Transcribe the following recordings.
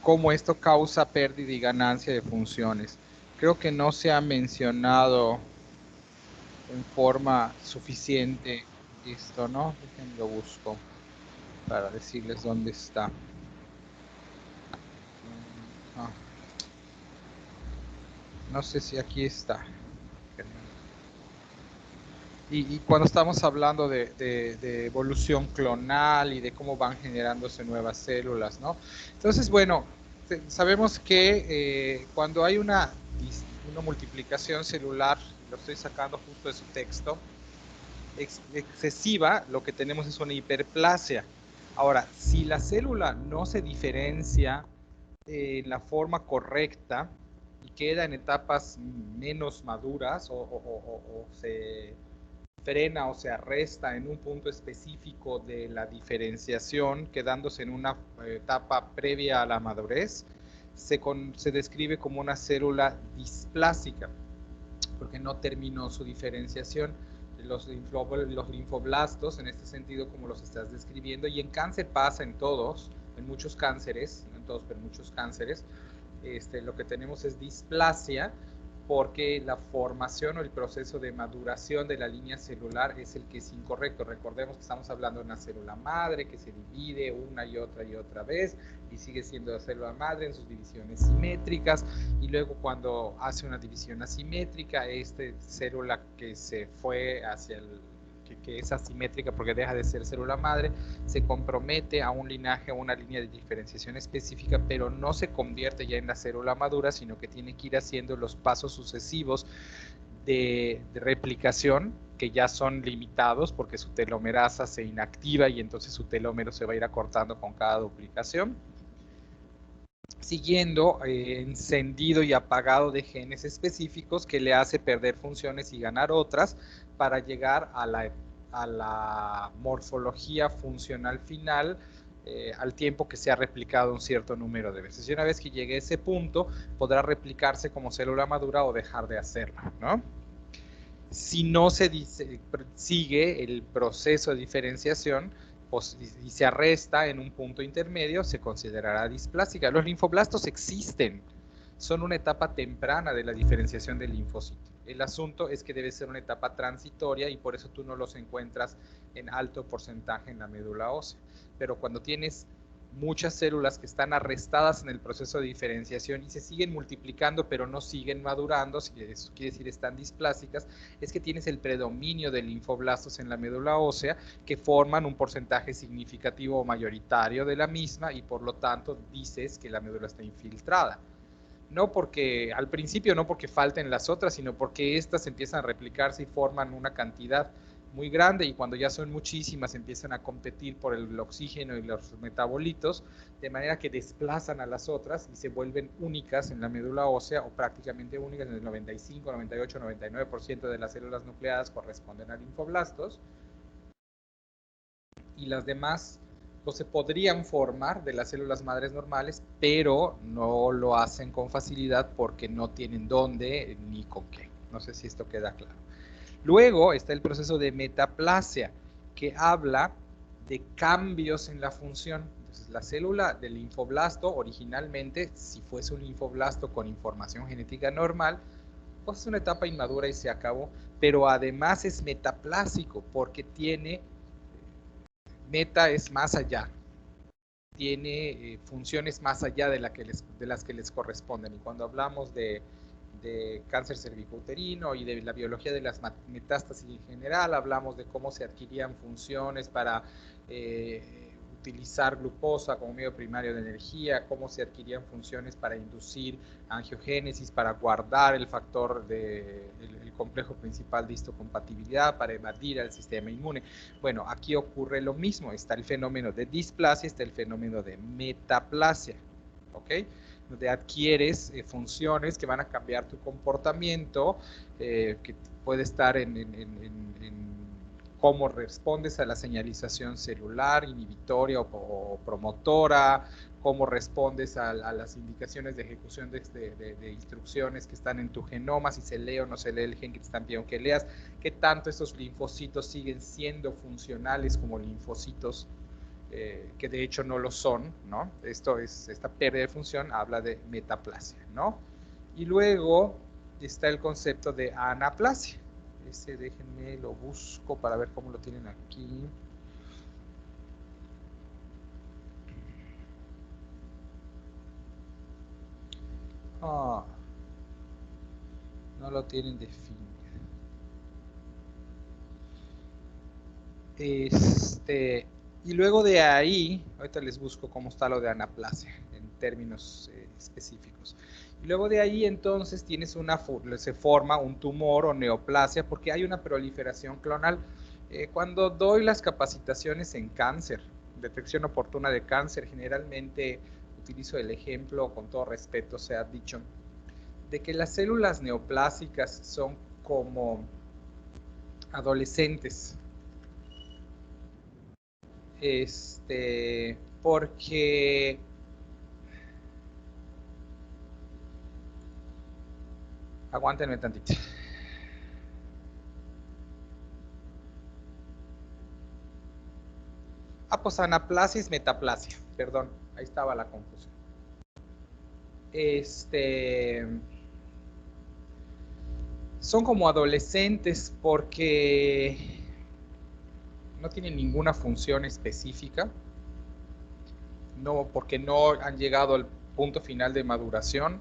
cómo esto causa pérdida y ganancia de funciones. Creo que no se ha mencionado en forma suficiente esto, ¿no? Déjenme lo busco para decirles dónde está. Ah, no sé si aquí está. Y cuando estamos hablando de evolución clonal y de cómo van generándose nuevas células, ¿no? Entonces, bueno, sabemos que cuando hay una multiplicación celular, lo estoy sacando justo de su texto, excesiva, lo que tenemos es una hiperplasia. Ahora, si la célula no se diferencia en la forma correcta y queda en etapas menos maduras o se frena o se arresta en un punto específico de la diferenciación, quedándose en una etapa previa a la madurez, se describe como una célula displásica, porque no terminó su diferenciación. Los linfoblastos, en este sentido, como los estás describiendo, y en cáncer pasa en todos, en muchos cánceres, no en todos, pero en muchos cánceres, lo que tenemos es displasia, porque la formación o el proceso de maduración de la línea celular es el que es incorrecto. Recordemos que estamos hablando de una célula madre que se divide una y otra vez y sigue siendo la célula madre en sus divisiones simétricas, y luego cuando hace una división asimétrica, esta célula que se fue hacia el que es asimétrica porque deja de ser célula madre, se compromete a un linaje, a una línea de diferenciación específica, pero no se convierte ya en la célula madura, sino que tiene que ir haciendo los pasos sucesivos de replicación, que ya son limitados porque su telomerasa se inactiva y entonces su telómero se va a ir acortando con cada duplicación, siguiendo encendido y apagado de genes específicos que le hace perder funciones y ganar otras para llegar a la morfología funcional final al tiempo que se ha replicado un cierto número de veces. Y una vez que llegue a ese punto, podrá replicarse como célula madura o dejar de hacerlo, ¿no? Si no se sigue el proceso de diferenciación y se arresta en un punto intermedio, se considerará displásica. Los linfoblastos existen, son una etapa temprana de la diferenciación del linfocito. El asunto es que debe ser una etapa transitoria y por eso tú no los encuentras en alto porcentaje en la médula ósea. Pero cuando tienes muchas células que están arrestadas en el proceso de diferenciación y se siguen multiplicando pero no siguen madurando, eso quiere decir están displásicas, es que tienes el predominio de linfoblastos en la médula ósea que forman un porcentaje significativo o mayoritario de la misma, y por lo tanto dices que la médula está infiltrada. No porque, al principio no porque falten las otras, sino porque estas empiezan a replicarse y forman una cantidad muy grande, y cuando ya son muchísimas empiezan a competir por el oxígeno y los metabolitos, de manera que desplazan a las otras y se vuelven únicas en la médula ósea, o prácticamente únicas. En el 95, 98, 99% de las células nucleadas corresponden a linfoblastos, y las demás pues, se podrían formar de las células madres normales, pero no lo hacen con facilidad porque no tienen dónde ni con qué. No sé si esto queda claro. Luego está el proceso de metaplasia, que habla de cambios en la función. Entonces, la célula del linfoblasto, originalmente, si fuese un linfoblasto con información genética normal, pues es una etapa inmadura y se acabó. Pero además es metaplásico porque tiene, meta es más allá, tiene funciones más allá de las que les corresponden. Y cuando hablamos de cáncer cervicouterino y de la biología de las metástasis en general, hablamos de cómo se adquirían funciones para utilizar glucosa como medio primario de energía, cómo se adquirían funciones para inducir angiogénesis, para guardar el factor el complejo principal de histocompatibilidad, para evadir al sistema inmune. Bueno, aquí ocurre lo mismo, está el fenómeno de displasia, está el fenómeno de metaplasia, ¿ok? Donde adquieres funciones que van a cambiar tu comportamiento, que puede estar en cómo respondes a la señalización celular, inhibitoria o promotora, cómo respondes a las indicaciones de ejecución de instrucciones que están en tu genoma, si se lee o no se lee el gen que te están pidiendo que leas, qué tanto estos linfocitos siguen siendo funcionales como linfocitos que de hecho no lo son, ¿no? Esta pérdida de función habla de metaplasia, ¿no? Y luego está el concepto de anaplasia. Déjenme lo busco para ver cómo lo tienen aquí. No lo tienen definido. Y luego de ahí, ahorita les busco cómo está lo de anaplasia en términos específicos. Y luego de ahí entonces se forma un tumor o neoplasia porque hay una proliferación clonal. Cuando doy las capacitaciones en cáncer, detección oportuna de cáncer, generalmente utilizo el ejemplo, con todo respeto se ha dicho, de que las células neoplásicas son como adolescentes. Porque aguántenme tantito. Pues anaplasia es metaplasia, perdón, ahí estaba la confusión. Son como adolescentes porque no tienen ninguna función específica, porque no han llegado al punto final de maduración,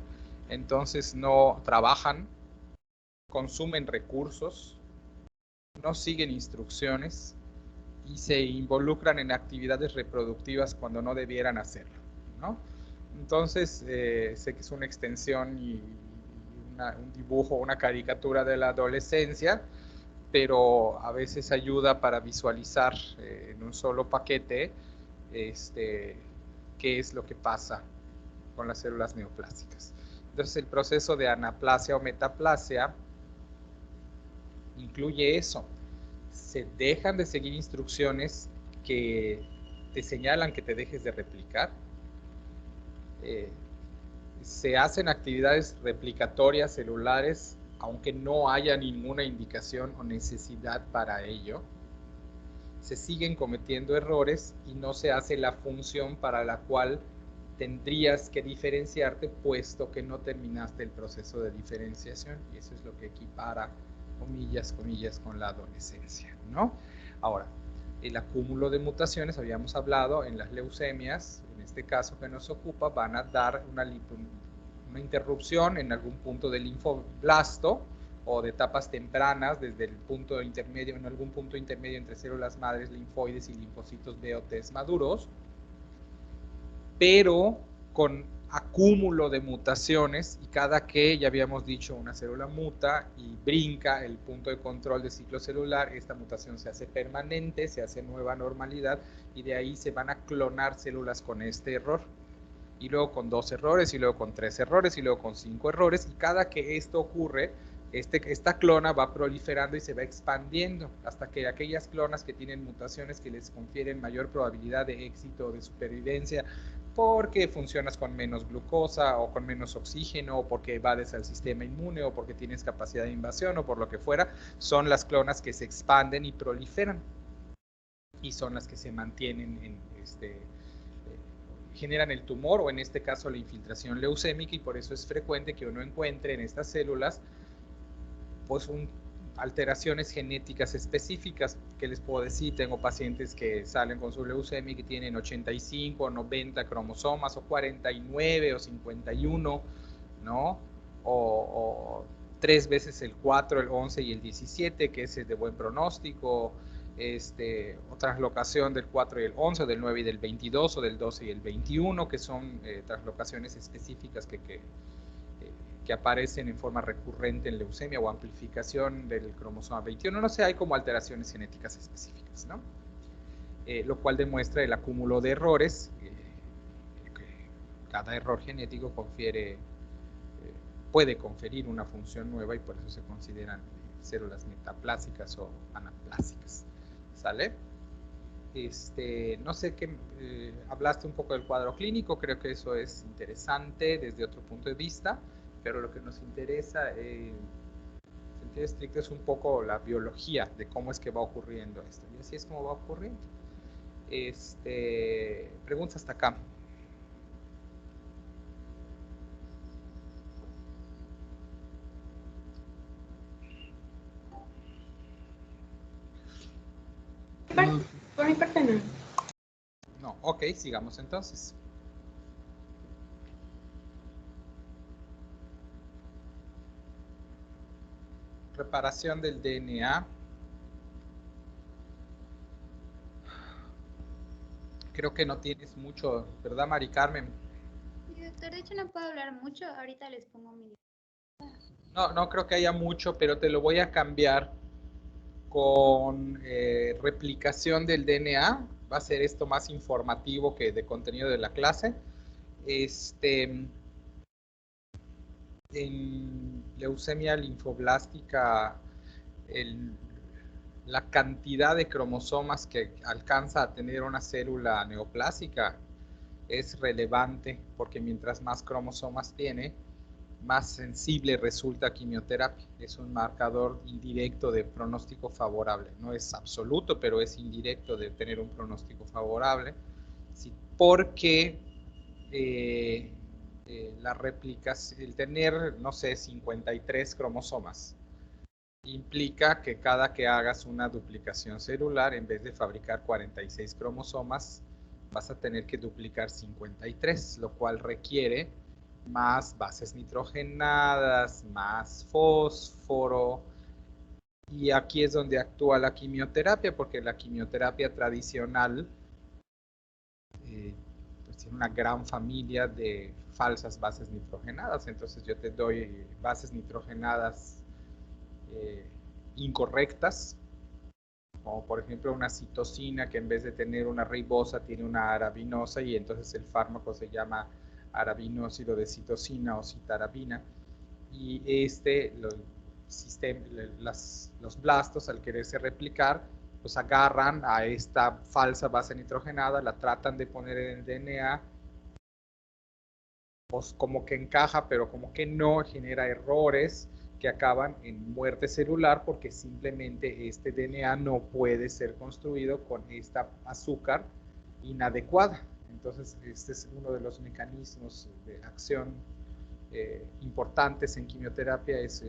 entonces no trabajan, consumen recursos, no siguen instrucciones y se involucran en actividades reproductivas cuando no debieran hacerlo, ¿no? Entonces, sé que es una extensión y un dibujo, una caricatura de la adolescencia, pero a veces ayuda para visualizar en un solo paquete qué es lo que pasa con las células neoplásicas. Entonces, el proceso de anaplasia o metaplasia incluye eso. Se dejan de seguir instrucciones que te señalan que te dejes de replicar. Se hacen actividades replicatorias celulares aunque no haya ninguna indicación o necesidad para ello. Se siguen cometiendo errores y no se hace la función para la cual tendrías que diferenciarte, puesto que no terminaste el proceso de diferenciación, y eso es lo que equipara, comillas, comillas, con la adolescencia, ¿no? Ahora, el acúmulo de mutaciones, habíamos hablado, en las leucemias, en este caso que nos ocupa, van a dar una interrupción en algún punto del linfoblasto, o de etapas tempranas, desde el punto intermedio, en algún punto intermedio entre células madres, linfoides y linfocitos B o T maduros, pero con acúmulo de mutaciones, y cada que, ya habíamos dicho, una célula muta y brinca el punto de control del ciclo celular, esta mutación se hace permanente, se hace nueva normalidad, y de ahí se van a clonar células con este error, y luego con 2 errores, y luego con 3 errores, y luego con 5 errores, y cada que esto ocurre, esta clona va proliferando y se va expandiendo hasta que aquellas clonas que tienen mutaciones que les confieren mayor probabilidad de éxito o de supervivencia, porque funcionas con menos glucosa o con menos oxígeno, o porque evades al sistema inmune, o porque tienes capacidad de invasión, o por lo que fuera, son las clonas que se expanden y proliferan, y son las que se mantienen en generan el tumor, o en este caso la infiltración leucémica, y por eso es frecuente que uno encuentre en estas células pues alteraciones genéticas específicas. Que les puedo decir, tengo pacientes que salen con su leucemia y que tienen 85 o 90 cromosomas, o 49 o 51, ¿no? O 3 veces el 4, el 11 y el 17, que es de buen pronóstico, o translocación del 4 y el 11, del 9 y del 22, o del 12 y el 21, que son translocaciones específicas que aparecen en forma recurrente en leucemia, o amplificación del cromosoma 21, no sé, hay como alteraciones genéticas específicas, ¿no? Lo cual demuestra el acúmulo de errores, que cada error genético puede conferir una función nueva, y por eso se consideran células metaplásicas o anaplásicas, ¿sale? No sé qué, hablaste un poco del cuadro clínico, creo que eso es interesante desde otro punto de vista, pero lo que nos interesa en sentido estricto es un poco la biología de cómo es que va ocurriendo esto. Y así es como va ocurriendo. Preguntas hasta acá. Por mi parte no. No, ok, sigamos entonces. Reparación del DNA. Creo que no tienes mucho, ¿verdad, Mari Carmen? Sí, doctor, de hecho no puedo hablar mucho, ahorita les pongo mi... No creo que haya mucho, pero te lo voy a cambiar con replicación del DNA. Va a ser esto más informativo que de contenido de la clase. En leucemia linfoblástica, la cantidad de cromosomas que alcanza a tener una célula neoplásica es relevante, porque mientras más cromosomas tiene, más sensible resulta quimioterapia. Es un marcador indirecto de pronóstico favorable. No es absoluto, pero es indirecto de tener un pronóstico favorable. Sí, porque la réplica, el tener, no sé, 53 cromosomas, implica que cada que hagas una duplicación celular, en vez de fabricar 46 cromosomas, vas a tener que duplicar 53, lo cual requiere más bases nitrogenadas, más fósforo. Y aquí es donde actúa la quimioterapia, porque la quimioterapia tradicional pues tiene una gran familia de falsas bases nitrogenadas. Entonces yo te doy bases nitrogenadas eh, incorrectas, como por ejemplo una citosina que en vez de tener una ribosa tiene una arabinosa, y entonces el fármaco se llama arabinósido de citosina o citarabina. Y los blastos, al quererse replicar, pues agarran a esta falsa base nitrogenada, la tratan de poner en el DNA, pues como que encaja, pero como que no, genera errores que acaban en muerte celular, porque simplemente este DNA no puede ser construido con esta azúcar inadecuada. Entonces, este es uno de los mecanismos de acción importantes en quimioterapia, es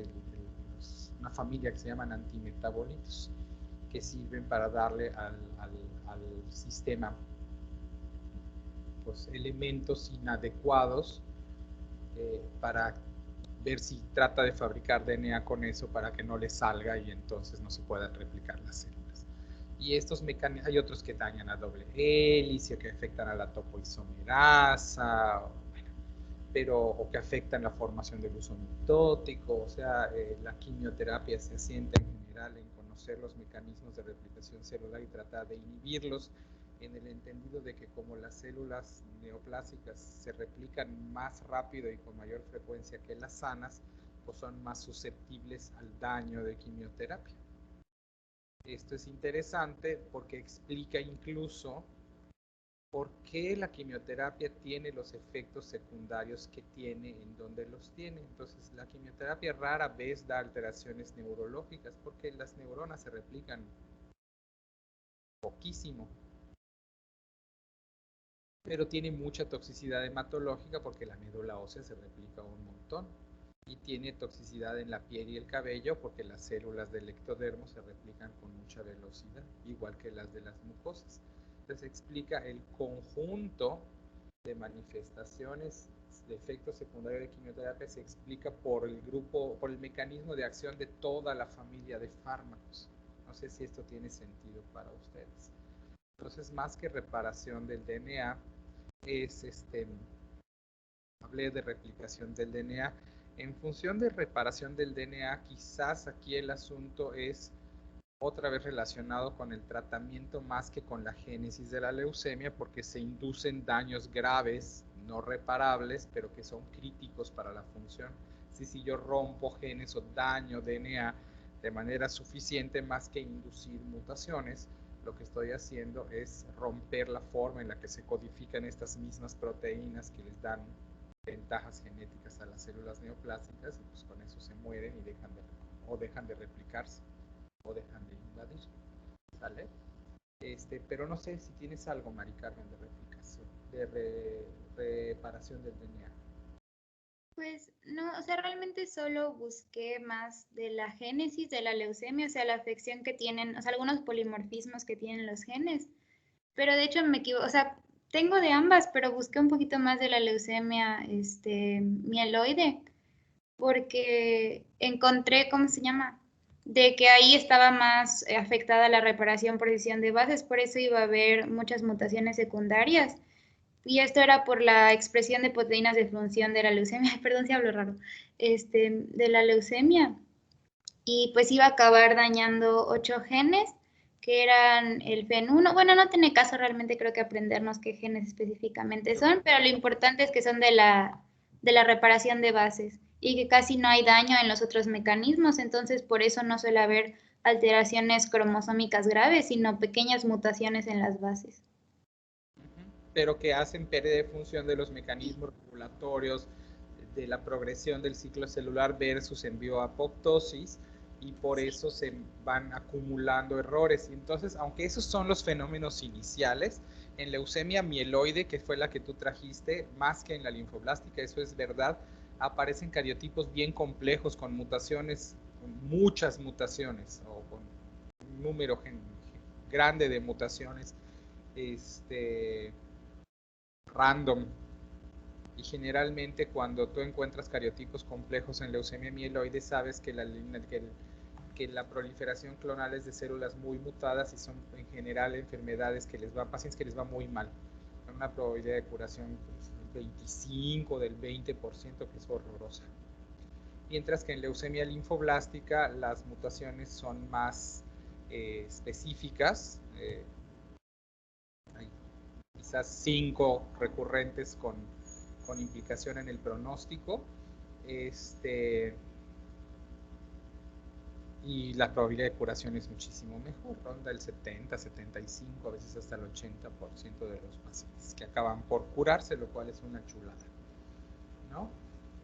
una familia que se llaman antimetabolitos, que sirven para darle al sistema pues, elementos inadecuados para ver si trata de fabricar DNA con eso para que no le salga y entonces no se puedan replicar las células. Y estos mecanismos, hay otros que dañan a doble hélice, que afectan a la topoisomerasa, o que afectan la formación del uso mitótico. O sea, la quimioterapia se asienta en general en conocer los mecanismos de replicación celular y tratar de inhibirlos, en el entendido de que como las células neoplásicas se replican más rápido y con mayor frecuencia que las sanas, pues son más susceptibles al daño de quimioterapia. Esto es interesante porque explica incluso por qué la quimioterapia tiene los efectos secundarios que tiene en donde los tiene. Entonces, la quimioterapia rara vez da alteraciones neurológicas porque las neuronas se replican poquísimo, pero tiene mucha toxicidad hematológica porque la médula ósea se replica un montón, y tiene toxicidad en la piel y el cabello porque las células del ectodermo se replican con mucha velocidad, igual que las de las mucosas. Entonces explica el conjunto de manifestaciones de efectos secundarios de quimioterapia, se explica por el grupo, por el mecanismo de acción de toda la familia de fármacos. No sé si esto tiene sentido para ustedes. Entonces, más que reparación del DNA, es hablé de replicación del DNA. En función de reparación del DNA, quizás aquí el asunto es otra vez relacionado con el tratamiento más que con la génesis de la leucemia, porque se inducen daños graves, no reparables, pero que son críticos para la función. Si yo rompo genes o daño DNA de manera suficiente, más que inducir mutaciones, lo que estoy haciendo es romper la forma en la que se codifican estas mismas proteínas que les dan ventajas genéticas a las células neoplásticas y pues con eso se mueren y dejan de replicarse o dejan de invadir. ¿Sale? Pero no sé si tienes algo, Mari Carmen, de replicación, reparación del DNA. Pues no, o sea, realmente solo busqué más de la génesis de la leucemia, o sea, la afección que tienen, o sea, algunos polimorfismos que tienen los genes. Pero de hecho me equivoco, o sea, tengo de ambas, pero busqué un poquito más de la leucemia, mieloide, porque encontré, ¿cómo se llama? De que ahí estaba más afectada la reparación por decisión de bases, por eso iba a haber muchas mutaciones secundarias. Y esto era por la expresión de proteínas de función de la leucemia, perdón si hablo raro, de la leucemia. Y pues iba a acabar dañando 8 genes, que eran el FEN1. Bueno, no tiene caso realmente creo que aprendernos qué genes específicamente son, pero lo importante es que son de la reparación de bases y que casi no hay daño en los otros mecanismos, entonces por eso no suele haber alteraciones cromosómicas graves, sino pequeñas mutaciones en las bases. Pero que hacen pérdida de función de los mecanismos regulatorios de la progresión del ciclo celular versus en bioapoptosis y por eso se van acumulando errores. Y entonces, aunque esos son los fenómenos iniciales, en leucemia mieloide, que fue la que tú trajiste, más que en la linfoblástica, eso es verdad, aparecen cariotipos bien complejos con mutaciones, con muchas mutaciones o con un número grande de mutaciones random. Y generalmente cuando tú encuentras cariotipos complejos en leucemia mieloide, sabes que la proliferación clonal es de células muy mutadas y son en general enfermedades pacientes que les va muy mal. Con una probabilidad de curación pues, del 25, del 20%, que es horrorosa. Mientras que en leucemia linfoblástica las mutaciones son más específicas. Hay quizás 5 recurrentes con implicación en el pronóstico, y la probabilidad de curación es muchísimo mejor, ronda el 70, 75, a veces hasta el 80% de los pacientes que acaban por curarse, lo cual es una chulada, ¿no?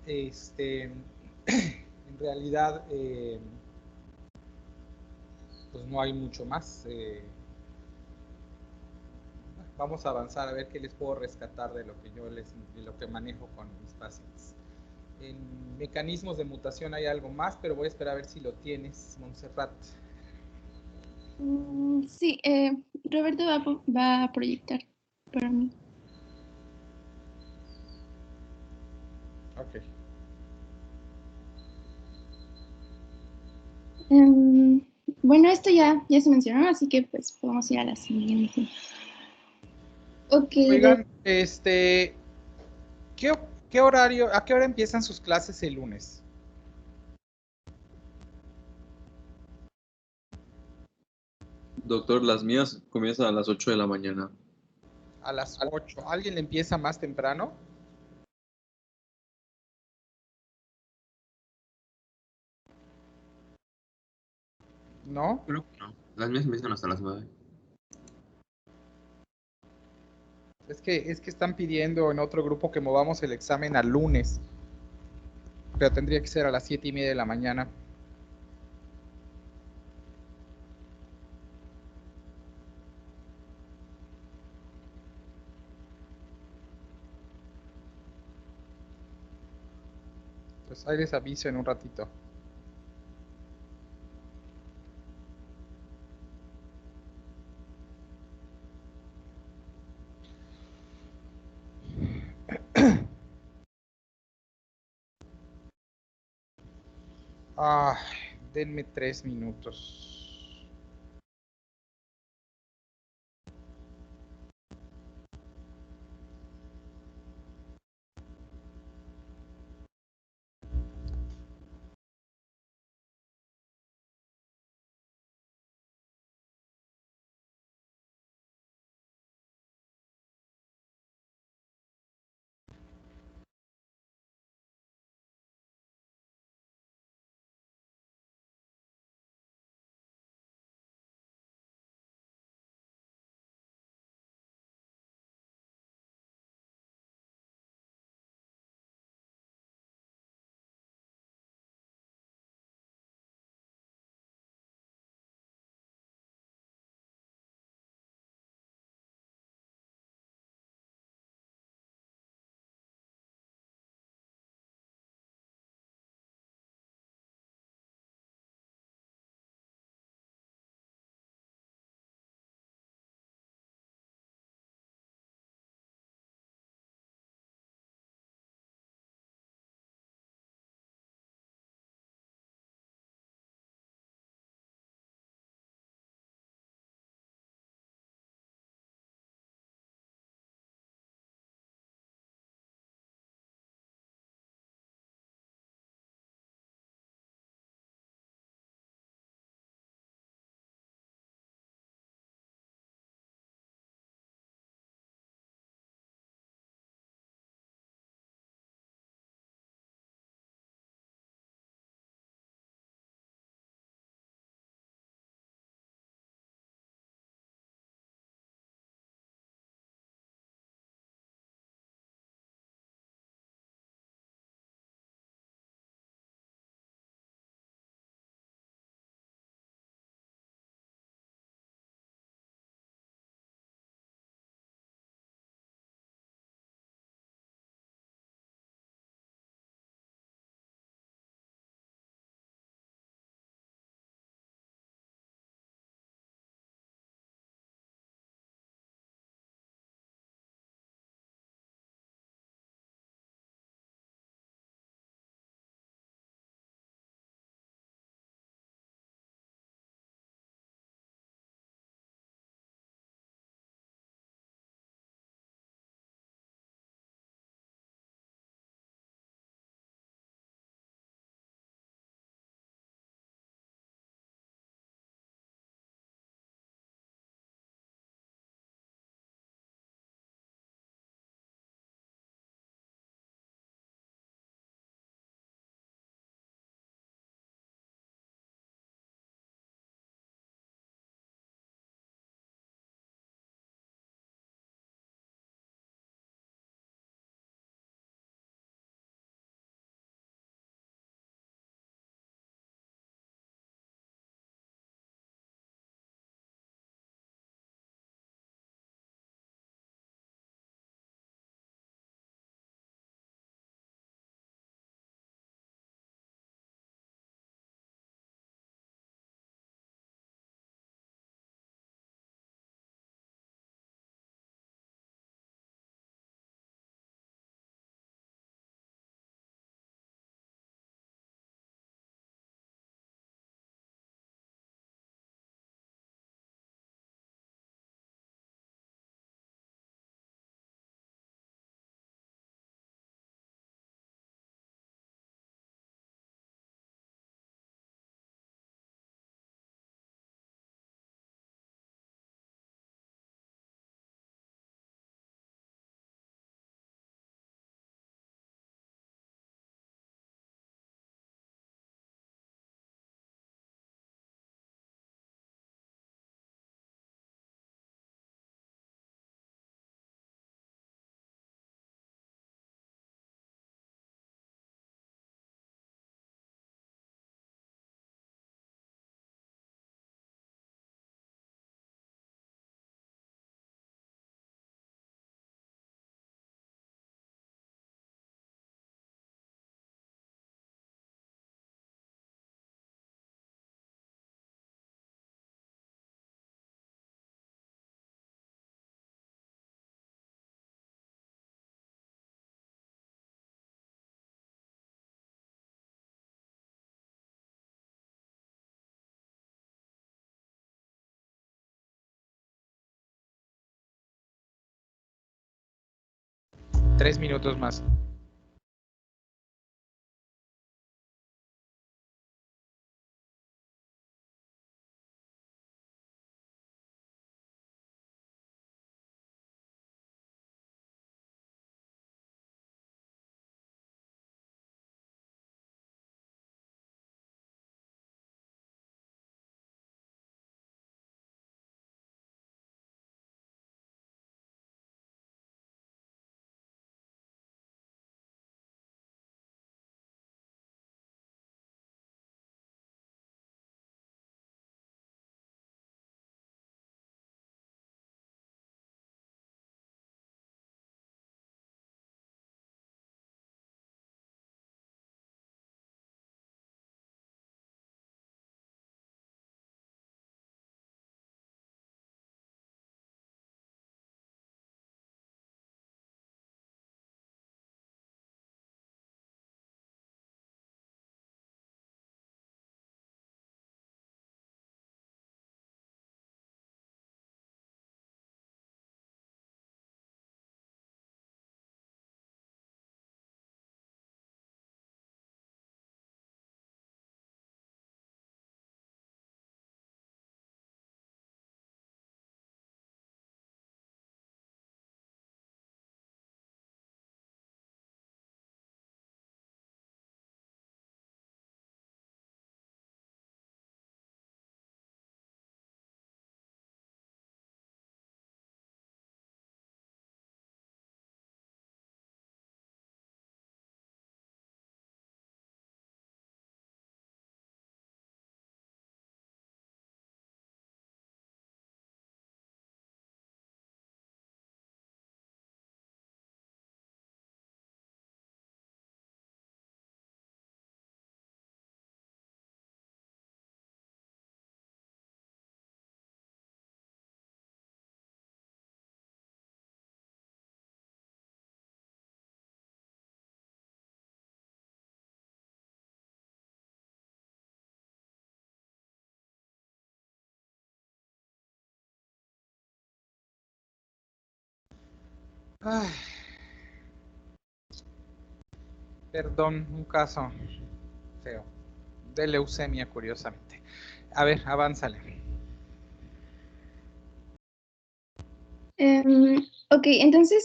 En realidad, pues no hay mucho más. Vamos a avanzar a ver qué les puedo rescatar de lo que de lo que manejo con mis pacientes. En mecanismos de mutación hay algo más, pero voy a esperar a ver si lo tienes, Montserrat. Sí, Roberto va a proyectar para mí. Ok. Bueno, esto ya se mencionó, así que pues podemos ir a la siguiente. Ok, Oigan, ¿qué horario, a qué hora empiezan sus clases el lunes? Doctor, las mías comienzan a las 8 de la mañana. A las 8. ¿Alguien le empieza más temprano? ¿No? Creo que no. Las mías empiezan hasta las 9. Es que están pidiendo en otro grupo que movamos el examen al lunes, pero tendría que ser a las 7:30 de la mañana. Pues ahí les aviso en un ratito. Ah, denme 3 minutos. 3 minutos más. Ay, perdón, un caso feo de leucemia, curiosamente. A ver, avánzale. Ok, entonces,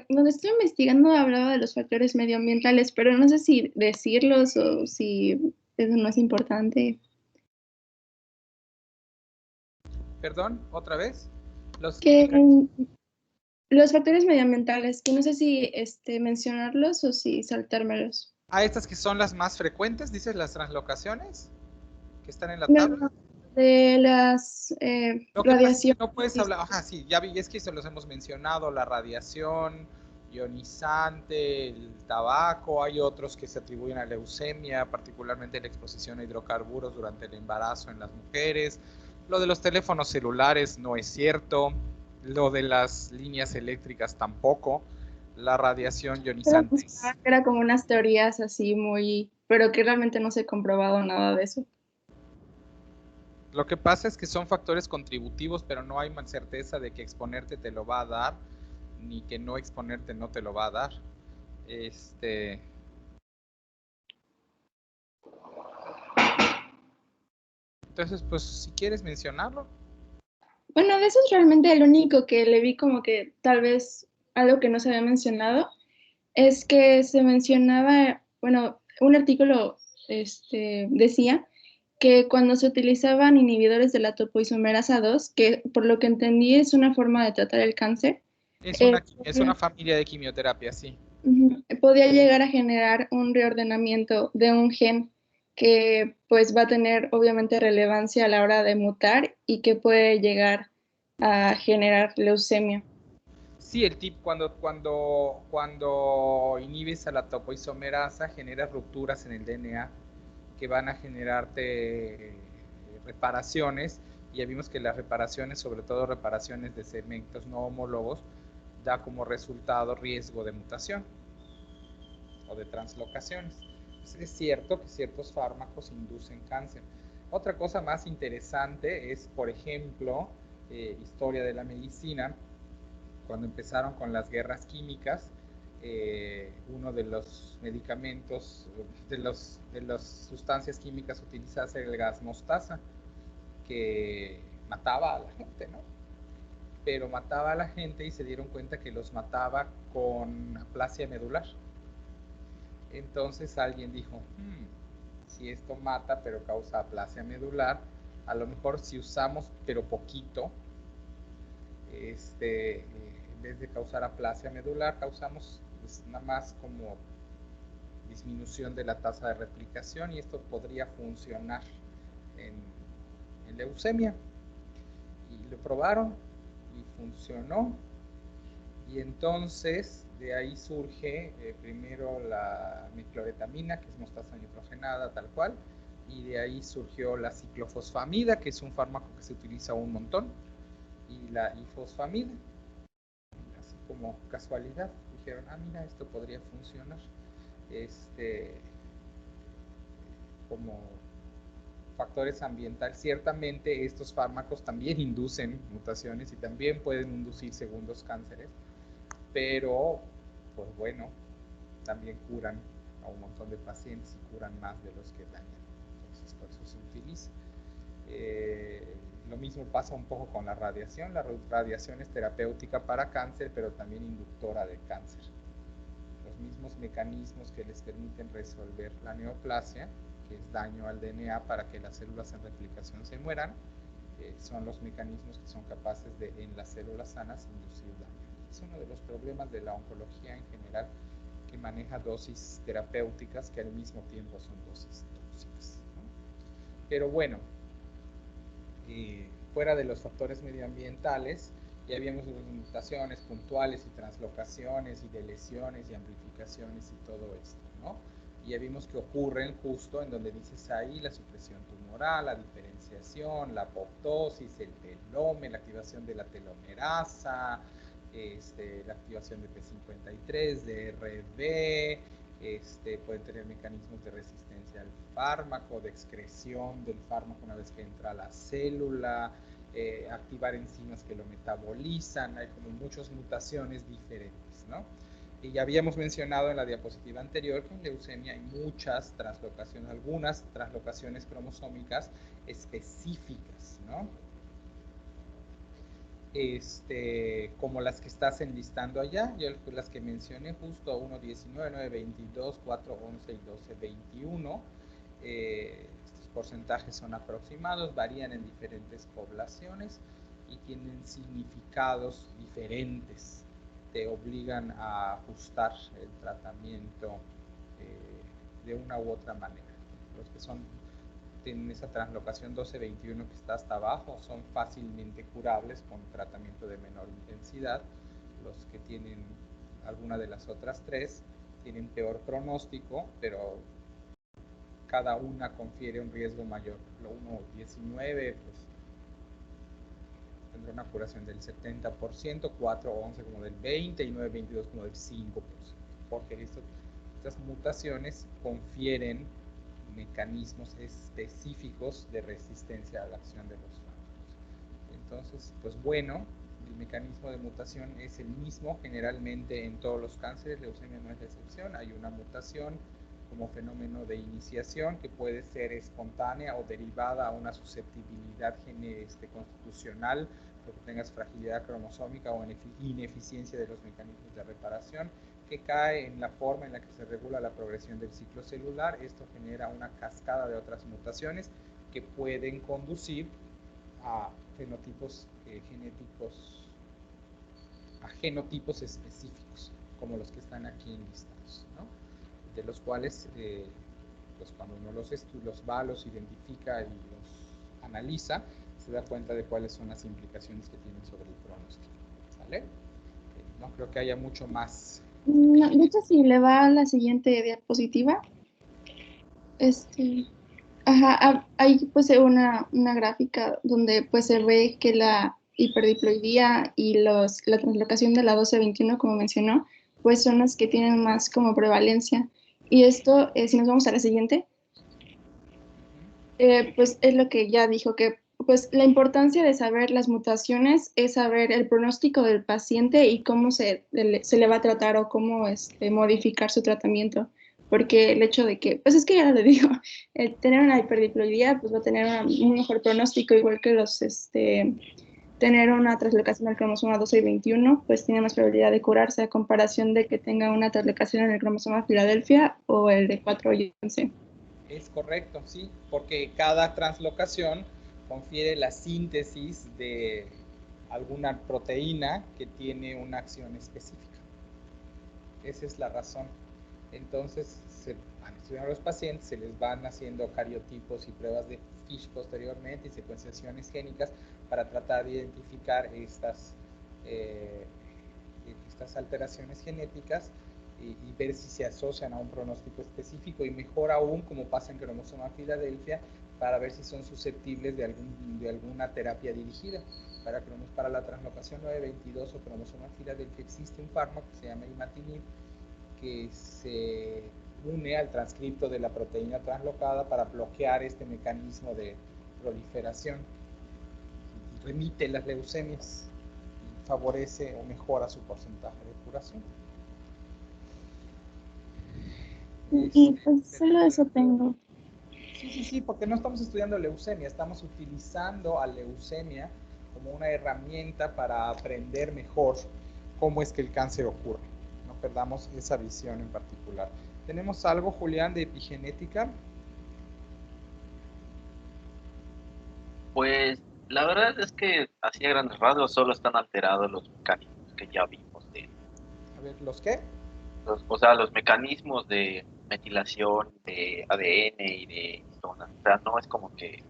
donde estoy investigando hablaba de los factores medioambientales, pero no sé si decirlos o si eso no es importante. Perdón, otra vez. Que los factores medioambientales, que no sé si mencionarlos o si saltármelos. Estas que son las más frecuentes, dices, las translocaciones que están en la No, tabla. no, de las Lo que pasa es que radiaciones. no puedes hablar, ajá, sí, ya vi, es que se los hemos mencionado, la radiación ionizante, el tabaco, hay otros que se atribuyen a leucemia, particularmente la exposición a hidrocarburos durante el embarazo en las mujeres. Lo de los teléfonos celulares no es cierto, lo de las líneas eléctricas tampoco, la radiación ionizante. Era como unas teorías así muy, pero que realmente no se ha comprobado nada de eso. Lo que pasa es que son factores contributivos, pero no hay más certeza de que exponerte te lo va a dar, ni que no exponerte no te lo va a dar. Entonces, pues, si quieres mencionarlo. Bueno, de eso es realmente el único que le vi como que tal vez algo que no se había mencionado, es que se mencionaba, bueno, un artículo decía que cuando se utilizaban inhibidores de la topoisomerasa 2, que por lo que entendí es una forma de tratar el cáncer, Es eh, una familia de quimioterapia, sí. podía llegar a generar un reordenamiento de un gen que pues va a tener obviamente relevancia a la hora de mutar y que puede llegar a generar leucemia. Sí, el tip, cuando inhibes a la topoisomerasa, generas rupturas en el DNA que van a generarte reparaciones, y ya vimos que las reparaciones, sobre todo reparaciones de segmentos no homólogos, da como resultado riesgo de mutación o de translocaciones. Es cierto que ciertos fármacos inducen cáncer. Otra cosa más interesante es, por ejemplo, historia de la medicina, cuando empezaron con las guerras químicas, uno de los medicamentos, de las sustancias químicas utilizadas era el gas mostaza, que mataba a la gente, ¿no? Pero mataba a la gente y se dieron cuenta que los mataba con aplasia medular. Entonces alguien dijo, si esto mata pero causa aplasia medular, a lo mejor si usamos pero poquito, en vez de causar aplasia medular, causamos pues, nada más como disminución de la tasa de replicación, y esto podría funcionar en leucemia. Y lo probaron y funcionó. Y entonces de ahí surge primero la micloretamina, que es mostaza nitrogenada tal cual, y de ahí surgió la ciclofosfamida, que es un fármaco que se utiliza un montón, y la ifosfamida. Así como casualidad, dijeron, mira, esto podría funcionar como factores ambientales. Ciertamente estos fármacos también inducen mutaciones y también pueden inducir segundos cánceres, pero pues bueno, también curan a un montón de pacientes y curan más de los que dañan. Entonces por eso se utiliza. Lo mismo pasa un poco con la radiación. La radiación es terapéutica para cáncer, pero también inductora de cáncer. Los mismos mecanismos que les permiten resolver la neoplasia, que es daño al DNA para que las células en replicación se mueran, son los mecanismos que son capaces de, en las células sanas, inducir daño. Es uno de los problemas de la oncología en general, que maneja dosis terapéuticas que al mismo tiempo son dosis tóxicas, ¿no? Pero bueno, fuera de los factores medioambientales, ya habíamos mutaciones puntuales y translocaciones y de lesiones y amplificaciones y todo esto, ¿no? Y ya vimos que ocurren justo en donde dices ahí la supresión tumoral, la diferenciación, la apoptosis, el telómero, la activación de la telomerasa, la activación de P53, de RB, pueden tener mecanismos de resistencia al fármaco, de excreción del fármaco una vez que entra a la célula, activar enzimas que lo metabolizan. Hay como muchas mutaciones diferentes, ¿no? Y ya habíamos mencionado en la diapositiva anterior que en leucemia hay muchas translocaciones, algunas translocaciones cromosómicas específicas, ¿no? Como las que estás enlistando allá, yo las que mencioné justo, 1, 19, 9, 22, 4, 11 y 12, 21. Estos porcentajes son aproximados, varían en diferentes poblaciones y tienen significados diferentes. Te obligan a ajustar el tratamiento de una u otra manera. Los que tienen esa translocación 12-21 que está hasta abajo son fácilmente curables con tratamiento de menor intensidad. Los que tienen alguna de las otras tres tienen peor pronóstico, pero cada una confiere un riesgo mayor. Lo 1-19 pues tendrá una curación del 70%, 4-11 como del 20% y 9-22 como del 5%, porque estas mutaciones confieren mecanismos específicos de resistencia a la acción de los fármacos. Entonces, pues bueno, el mecanismo de mutación es el mismo generalmente en todos los cánceres, leucemia no es la excepción. Hay una mutación como fenómeno de iniciación que puede ser espontánea o derivada a una susceptibilidad constitucional, porque tengas fragilidad cromosómica o ineficiencia de los mecanismos de reparación, que cae en la forma en la que se regula la progresión del ciclo celular. Esto genera una cascada de otras mutaciones que pueden conducir a fenotipos genéticos, a genotipos específicos, como los que están aquí enlistados, ¿no? De los cuales, pues cuando uno los va, los identifica y los analiza, se da cuenta de cuáles son las implicaciones que tienen sobre el pronóstico. ¿Sale? No creo que haya mucho más. No, de hecho, si le va a la siguiente diapositiva, hay pues una gráfica donde pues se ve que la hiperdiploidía y la translocación de la 12-21, como mencionó, pues son las que tienen más como prevalencia. Y esto, si nos vamos a la siguiente, pues es lo que ya dijo, que pues la importancia de saber las mutaciones es saber el pronóstico del paciente y cómo se le va a tratar o cómo modificar su tratamiento. Porque el hecho de que, pues es que ya le digo, el tener una hiperdiploidía pues va a tener un mejor pronóstico, igual que tener una translocación del cromosoma 12 y 21, pues tiene más probabilidad de curarse a comparación de que tenga una translocación en el cromosoma Filadelfia o el de 4 y 11. Es correcto, sí, porque cada translocación confiere la síntesis de alguna proteína que tiene una acción específica. Esa es la razón. Entonces, se van estudiando a los pacientes, se les van haciendo cariotipos y pruebas de FISH posteriormente y secuenciaciones génicas para tratar de identificar estas alteraciones genéticas y ver si se asocian a un pronóstico específico y mejor aún, como pasa en cromosoma Filadelfia, para ver si son susceptibles de alguna terapia dirigida. Para la translocación 922 o cromosoma Filadelfia existe un fármaco que se llama imatinib, que se une al transcripto de la proteína translocada para bloquear este mecanismo de proliferación y remite las leucemias y favorece o mejora su porcentaje de curación. Y pues solo eso tengo. Sí, porque no estamos estudiando leucemia, estamos utilizando a leucemia como una herramienta para aprender mejor cómo es que el cáncer ocurre. No perdamos esa visión en particular. ¿Tenemos algo, Julián, de epigenética? Pues la verdad es que así a grandes rasgos solo están alterados los mecanismos que ya vimos A ver, ¿los qué? o sea, los mecanismos de metilación de ADN y de histonas. O sea, no es como que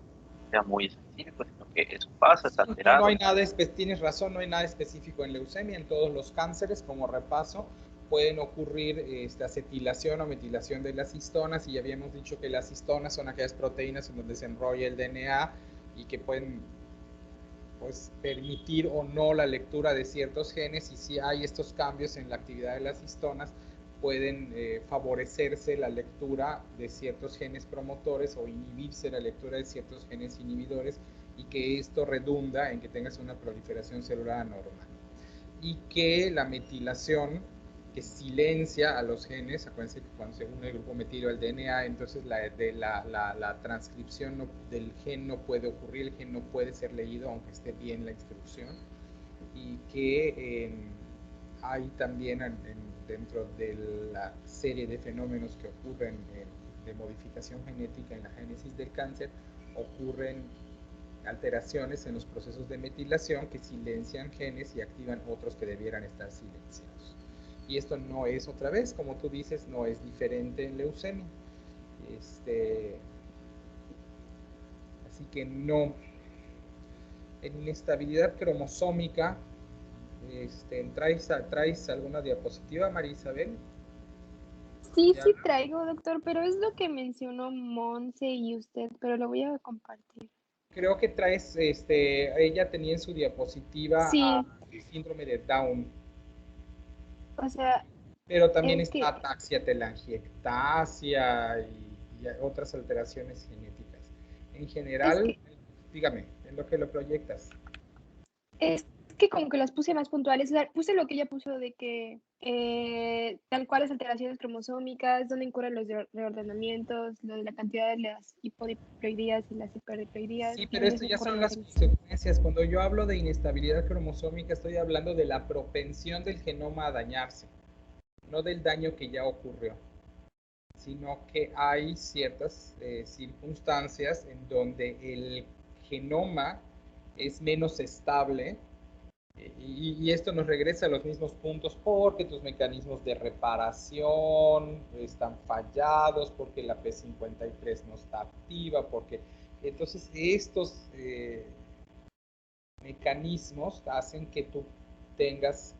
sea muy específico, sino que eso pasa, es alterado. No hay nada tienes razón, no hay nada específico en leucemia. En todos los cánceres, como repaso, pueden ocurrir acetilación o metilación de las histonas, y ya habíamos dicho que las histonas son aquellas proteínas en donde se enrolla el DNA y que pueden pues permitir o no la lectura de ciertos genes, y si hay estos cambios en la actividad de las histonas pueden favorecerse la lectura de ciertos genes promotores o inhibirse la lectura de ciertos genes inhibidores, y que esto redunda en que tengas una proliferación celular anormal. Y que la metilación, que silencia a los genes, acuérdense que cuando se une el grupo metilo al DNA, entonces la transcripción del gen no puede ocurrir, el gen no puede ser leído aunque esté bien la instrucción, y que hay también dentro de la serie de fenómenos que ocurren de modificación genética en la génesis del cáncer, ocurren alteraciones en los procesos de metilación que silencian genes y activan otros que debieran estar silenciados. Y esto no es, otra vez, como tú dices, no es diferente en leucemia. Así que no. En inestabilidad cromosómica, ¿traes alguna diapositiva, María Isabel? Sí, sí traigo, doctor, pero es lo que mencionó Monse y usted, pero lo voy a compartir. Creo que traes, ella tenía en su diapositiva Sí. el síndrome de Down. O sea, Pero también es está que ataxia telangiectasia y otras alteraciones genéticas. En general, dígame, en lo que lo proyectas. es que como que las puse más puntuales, o sea, puse lo que ella puso de que tal cual las alteraciones cromosómicas, dónde incurren los reordenamientos, lo de la cantidad de las hipodiploidías y las hiperdiploidías. Sí, pero esto ya son las consecuencias. Cuando yo hablo de inestabilidad cromosómica, estoy hablando de la propensión del genoma a dañarse, no del daño que ya ocurrió, sino que hay ciertas circunstancias en donde el genoma es menos estable, y esto nos regresa a los mismos puntos porque tus mecanismos de reparación están fallados, porque la P53 no está activa, porque entonces estos mecanismos hacen que tú tengas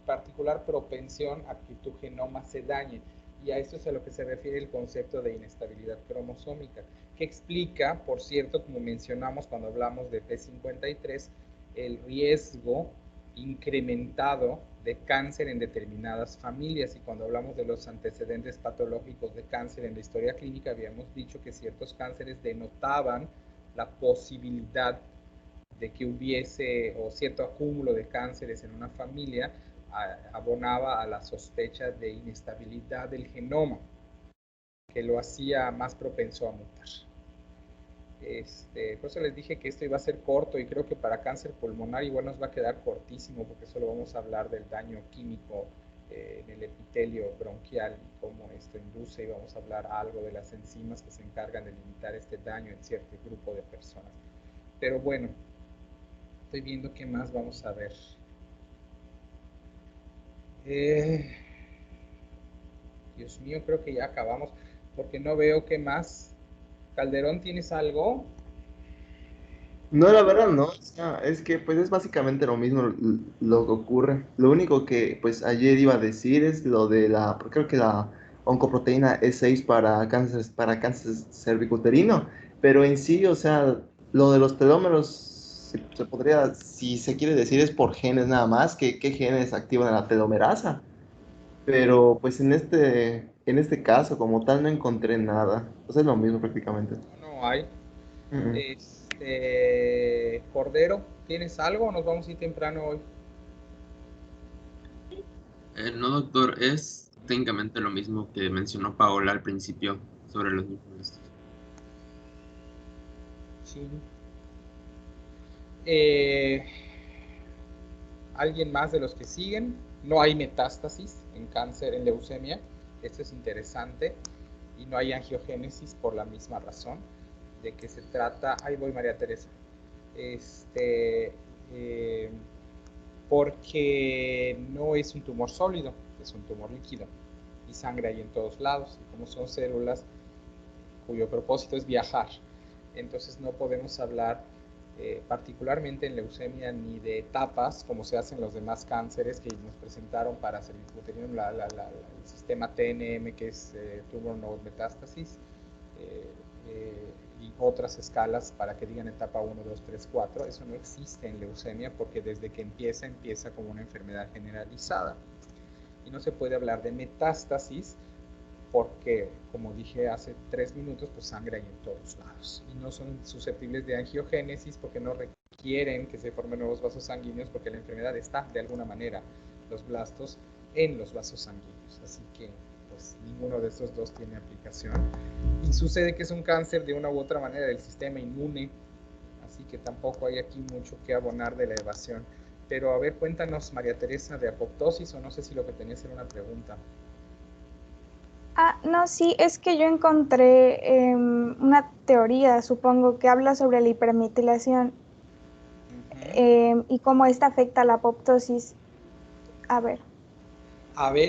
particular propensión a que tu genoma se dañe. Y a esto es a lo que se refiere el concepto de inestabilidad cromosómica, que explica, por cierto, como mencionamos cuando hablamos de P53, el riesgo incrementado de cáncer en determinadas familias. Y cuando hablamos de los antecedentes patológicos de cáncer en la historia clínica, habíamos dicho que ciertos cánceres denotaban la posibilidad de que hubiese o cierto acúmulo de cánceres en una familia abonaba a la sospecha de inestabilidad del genoma, que lo hacía más propenso a mutar. Por eso les dije que esto iba a ser corto, y creo que para cáncer pulmonar igual nos va a quedar cortísimo, porque solo vamos a hablar del daño químico en el epitelio bronquial y cómo esto induce, y vamos a hablar algo de las enzimas que se encargan de limitar este daño en cierto grupo de personas. Pero bueno, estoy viendo qué más vamos a ver. Dios mío, creo que ya acabamos, porque no veo qué más. Calderón, ¿tienes algo? No, la verdad no, o sea, es que pues es básicamente lo mismo lo que ocurre. Lo único que pues ayer iba a decir es lo de porque creo que la oncoproteína E6 para cáncer cervicuterino, pero en sí, o sea, lo de los telómeros se podría, si se quiere decir, es por genes nada más, que qué genes activan la telomerasa, pero pues en este caso como tal no encontré nada, o sea, es lo mismo prácticamente. No hay. Mm. Cordero, ¿tienes algo o nos vamos a ir temprano hoy? No, doctor, es técnicamente lo mismo que mencionó Paola al principio sobre los mismos. Sí. ¿Alguien más de los que siguen? No hay metástasis en cáncer, en leucemia. Esto es interesante. Y no hay angiogénesis por la misma razón. ¿De qué se trata? Ahí voy, María Teresa. Porque no es un tumor sólido, es un tumor líquido. Y sangre hay en todos lados. Y como son células cuyo propósito es viajar, entonces no podemos hablar particularmente en leucemia ni de etapas como se hacen los demás cánceres que nos presentaron para cervicuterino, el sistema TNM, que es Tumor Node Metastasis, y otras escalas para que digan etapa 1, 2, 3, 4. Eso no existe en leucemia, porque desde que empieza como una enfermedad generalizada. Y no se puede hablar de metástasis porque, como dije hace 3 minutos, pues sangre hay en todos lados. Y no son susceptibles de angiogénesis porque no requieren que se formen nuevos vasos sanguíneos, porque la enfermedad está, de alguna manera, los blastos en los vasos sanguíneos. Así que, pues, ninguno de estos dos tiene aplicación. Y sucede que es un cáncer de una u otra manera del sistema inmune. Así que tampoco hay aquí mucho que abonar de la evasión. Pero, a ver, cuéntanos, María Teresa, de apoptosis, o no sé si lo que tenías era una pregunta. No, sí, es que yo encontré una teoría, supongo, que habla sobre la hipermetilación y cómo esta afecta a la apoptosis. A ver,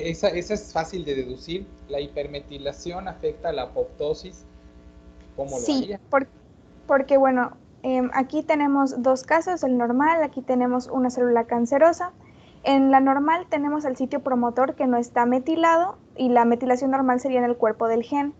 esa es fácil de deducir. La hipermetilación afecta a la apoptosis. ¿Cómo lo sí, haría? porque bueno, aquí tenemos dos casos, el normal, aquí tenemos una célula cancerosa. En la normal tenemos el sitio promotor que no está metilado, y la metilación normal sería en el cuerpo del gen,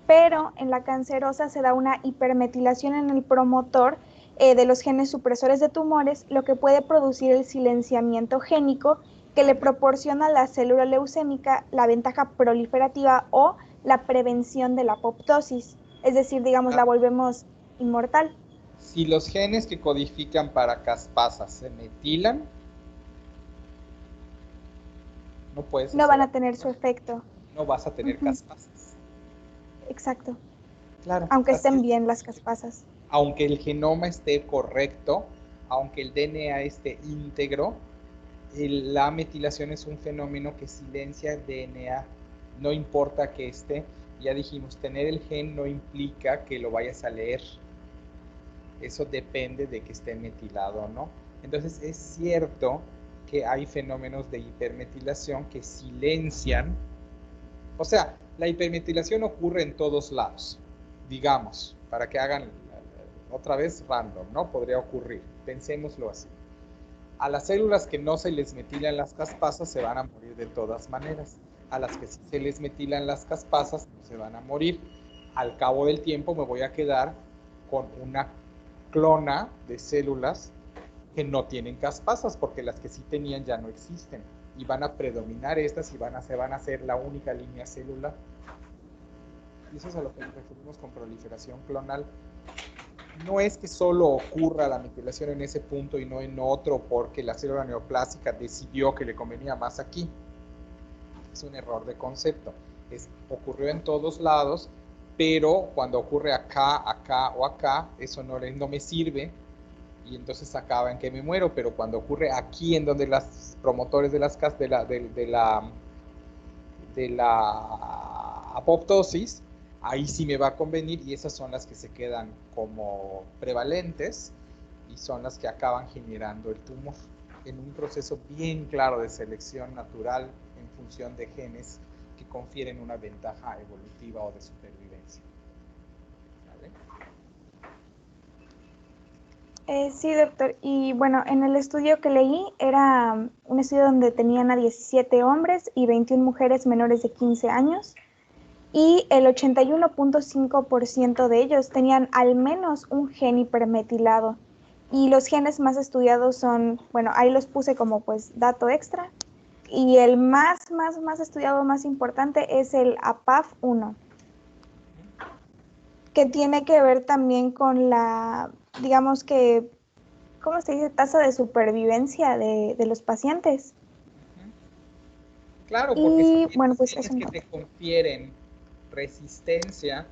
pero en la cancerosa se da una hipermetilación en el promotor de los genes supresores de tumores, lo que puede producir el silenciamiento génico que le proporciona a la célula leucémica la ventaja proliferativa o la prevención de la apoptosis, es decir, digamos, la volvemos inmortal. Si los genes que codifican para caspasas se metilan, no puedes no van a tener su efecto. No vas a tener caspasas. Exacto. Claro. Aunque estén bien las caspasas. Aunque el genoma esté correcto, aunque el DNA esté íntegro, la metilación es un fenómeno que silencia el DNA. No importa que esté, ya dijimos, tener el gen no implica que lo vayas a leer. Eso depende de que esté metilado o no. Entonces es cierto que hay fenómenos de hipermetilación que silencian. O sea, la hipermetilación ocurre en todos lados, digamos, para que hagan otra vez random, ¿no? Podría ocurrir, pensémoslo así. A las células que no se les metilan las caspasas se van a morir de todas maneras. A las que sí se les metilan las caspasas no se van a morir. Al cabo del tiempo me voy a quedar con una clona de células que no tienen caspasas, porque las que sí tenían ya no existen, y van a predominar estas y se van a hacer la única línea celular. Y eso es a lo que nos referimos con proliferación clonal. no es que solo ocurra la metilación en ese punto y no en otro porque la célula neoplásica decidió que le convenía más aquí. Es un error de concepto. Ocurrió en todos lados, pero cuando ocurre acá, acá o acá, eso no me sirve y entonces acaba en que me muero. Pero cuando ocurre aquí, en donde los promotores de la apoptosis, ahí sí me va a convenir y esas son las que se quedan como prevalentes y son las que acaban generando el tumor en un proceso bien claro de selección natural en función de genes que confieren una ventaja evolutiva o de supervivencia. ¿Vale? Sí, doctor. Y bueno, en el estudio que leí era un estudio donde tenían a 17 hombres y 21 mujeres menores de 15 años. Y el 81.5% de ellos tenían al menos un gen hipermetilado. Y los genes más estudiados son, bueno, ahí los puse como pues dato extra. Y el más estudiado, más importante es el APAF1, que tiene que ver también con la, digamos que, ¿cómo se dice? Tasa de supervivencia de los pacientes. Claro, porque y, bueno, pues es que te confieren resistencia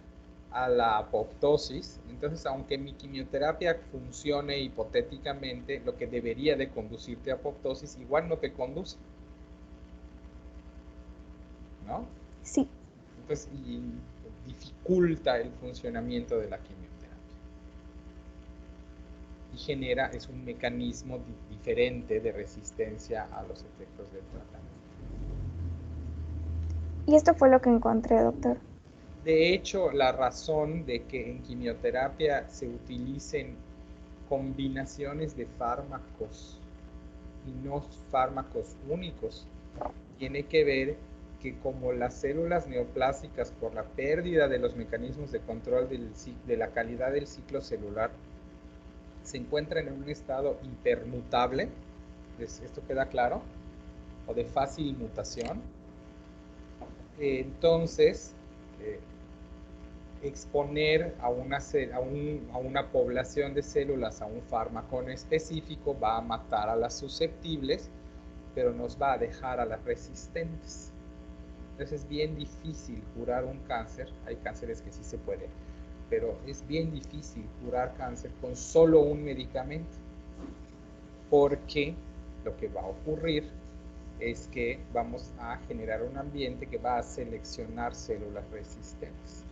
a la apoptosis, entonces aunque mi quimioterapia funcione hipotéticamente, lo que debería de conducirte a apoptosis igual no te conduce, ¿no? Sí. Entonces dificulta el funcionamiento de la quimioterapia y es un mecanismo diferente de resistencia a los efectos del tratamiento. Y esto fue lo que encontré, doctor. De hecho, la razón de que en quimioterapia se utilicen combinaciones de fármacos y no fármacos únicos tiene que ver que como las células neoplásicas por la pérdida de los mecanismos de control de la calidad del ciclo celular se encuentran en un estado hipermutable, ¿esto queda claro? O de fácil mutación, entonces exponer a una población de células a un fármaco en específico va a matar a las susceptibles, pero nos va a dejar a las resistentes. Entonces es bien difícil curar un cáncer. Hay cánceres que sí se puede, pero es bien difícil curar cáncer con solo un medicamento, porque lo que va a ocurrir es que vamos a generar un ambiente que va a seleccionar células resistentes.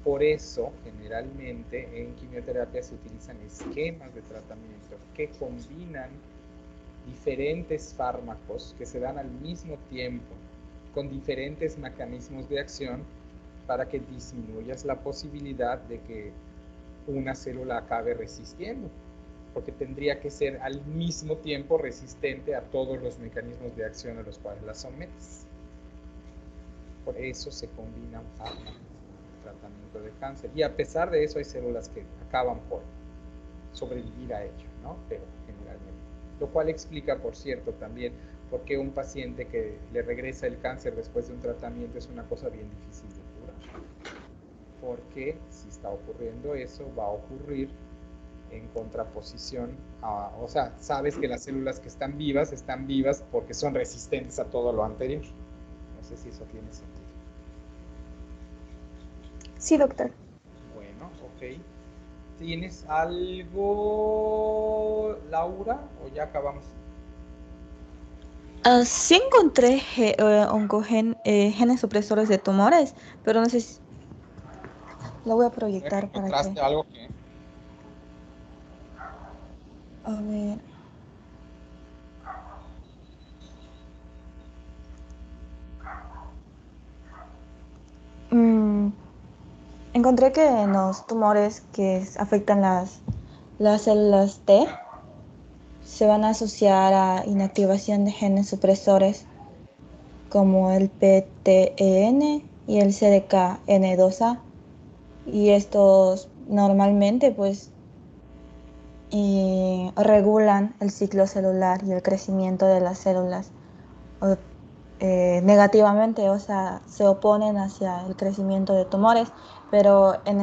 Por eso, generalmente, en quimioterapia se utilizan esquemas de tratamiento que combinan diferentes fármacos que se dan al mismo tiempo con diferentes mecanismos de acción para que disminuyas la posibilidad de que una célula acabe resistiendo, porque tendría que ser al mismo tiempo resistente a todos los mecanismos de acción a los cuales la sometes. Por eso se combinan fármacos en el tratamiento de cáncer. Y a pesar de eso hay células que acaban por sobrevivir a ello, ¿no? Pero generalmente. Lo cual explica, por cierto, también por qué un paciente que le regresa el cáncer después de un tratamiento es una cosa bien difícil de curar. Porque si está ocurriendo eso, va a ocurrir en contraposición a, o sea, sabes que las células que están vivas porque son resistentes a todo lo anterior. No sé si eso tiene sentido. Sí, doctor. Bueno, ok. ¿Tienes algo, Laura, o ya acabamos? Sí encontré genes supresores de tumores, pero no sé si lo voy a proyectar para que... ¿Encontraste algo que? A ver. Encontré que en los tumores que afectan las células T se van a asociar a inactivación de genes supresores como el PTEN y el CDKN2A, y estos normalmente pues regulan el ciclo celular y el crecimiento de las células negativamente, o sea, se oponen hacia el crecimiento de tumores, pero en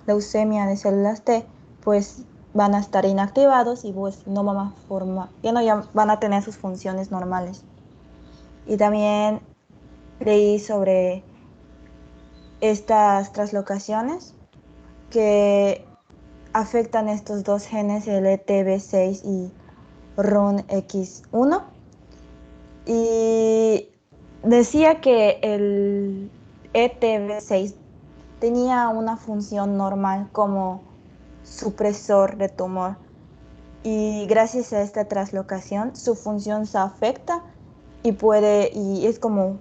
leucemia de células T, pues van a estar inactivados y pues no van a ya van a tener sus funciones normales. Y también leí sobre estas translocaciones que afectan estos dos genes, el ETB6 y RUNX1. Y decía que el ETB6 tenía una función normal como supresor de tumor. Y gracias a esta translocación, su función se afecta y es como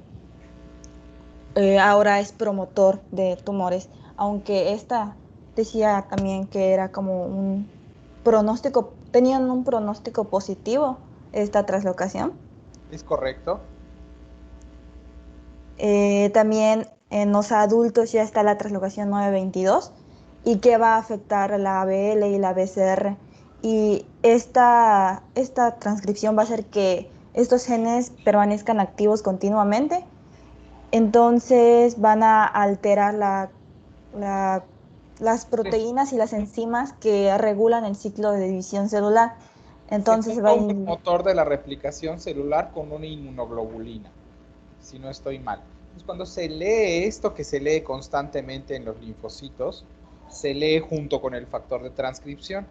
ahora es promotor de tumores, aunque esta decía también que era como un pronóstico, tenían un pronóstico positivo esta translocación. ¿Es correcto? También en los adultos ya está la translocación 922 y que va a afectar la ABL y la BCR. Y esta transcripción va a hacer que estos genes permanezcan activos continuamente. Entonces van a alterar las proteínas y las enzimas que regulan el ciclo de división celular. Entonces va a un motor de la replicación celular con una inmunoglobulina, si no estoy mal. Entonces, cuando se lee esto, que se lee constantemente en los linfocitos, se lee junto con el factor de transcripción,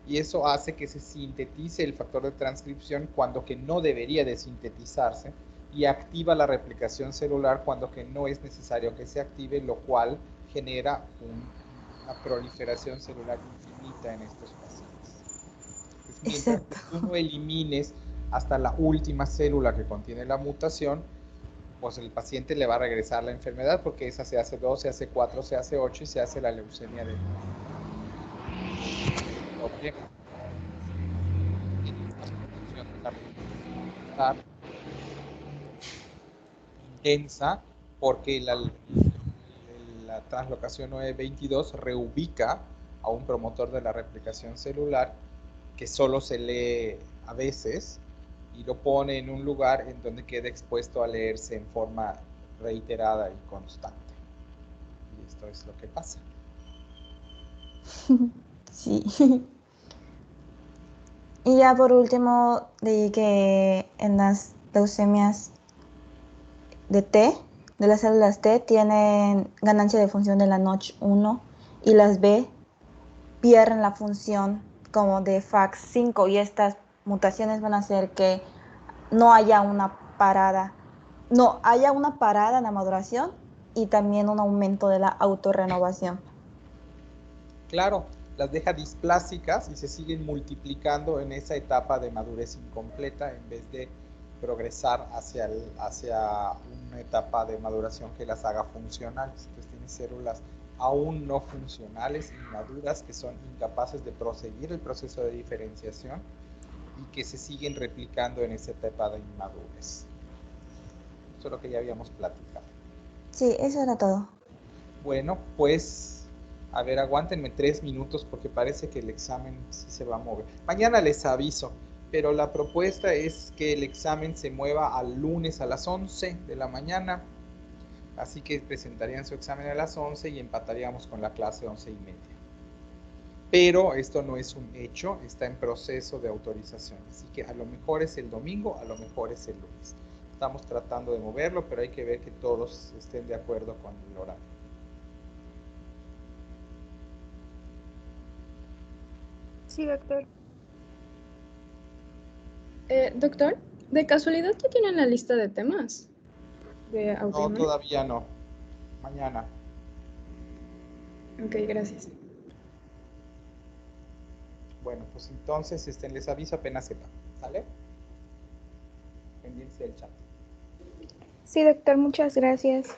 y eso hace que se sintetice el factor de transcripción cuando que no debería de sintetizarse, y activa la replicación celular cuando que no es necesario que se active, lo cual genera una proliferación celular infinita en estos pacientes. Entonces, mientras tú no elimines hasta la última célula que contiene la mutación, pues el paciente le va a regresar la enfermedad, porque esa se hace 2, se hace 4, se hace 8 y se hace la leucemia de doble. Intensa, porque la translocación 922 reubica a un promotor de la replicación celular que solo se lee a veces y lo pone en un lugar en donde queda expuesto a leerse en forma reiterada y constante. Y esto es lo que pasa. Sí. Y ya por último, leí que en las leucemias de T, de las células T, tienen ganancia de función de la Notch 1 y las B pierden la función como de FAX5, y estas mutaciones van a hacer que no haya una parada en la maduración y también un aumento de la autorrenovación. Claro, las deja displásicas y se siguen multiplicando en esa etapa de madurez incompleta en vez de progresar hacia una etapa de maduración que las haga funcionales. Entonces tiene células aún no funcionales, inmaduras, que son incapaces de proseguir el proceso de diferenciación y que se siguen replicando en esa etapa de inmadurez. Eso es lo que ya habíamos platicado. Sí, eso era todo. Bueno, pues, a ver, aguántenme 3 minutos porque parece que el examen sí se va a mover. Mañana les aviso, pero la propuesta es que el examen se mueva al lunes a las 11 de la mañana. Así que presentarían su examen a las 11 y empataríamos con la clase 11:30. Pero esto no es un hecho, está en proceso de autorización. Así que a lo mejor es el domingo, a lo mejor es el lunes. Estamos tratando de moverlo, pero hay que ver que todos estén de acuerdo con el horario. Sí, doctor. Doctor, ¿de casualidad ya tienen la lista de temas? No, todavía no. Mañana. Ok, gracias. Bueno, pues entonces les aviso apenas sepa. ¿Sale? Pendiente del chat. Sí, doctor, muchas gracias.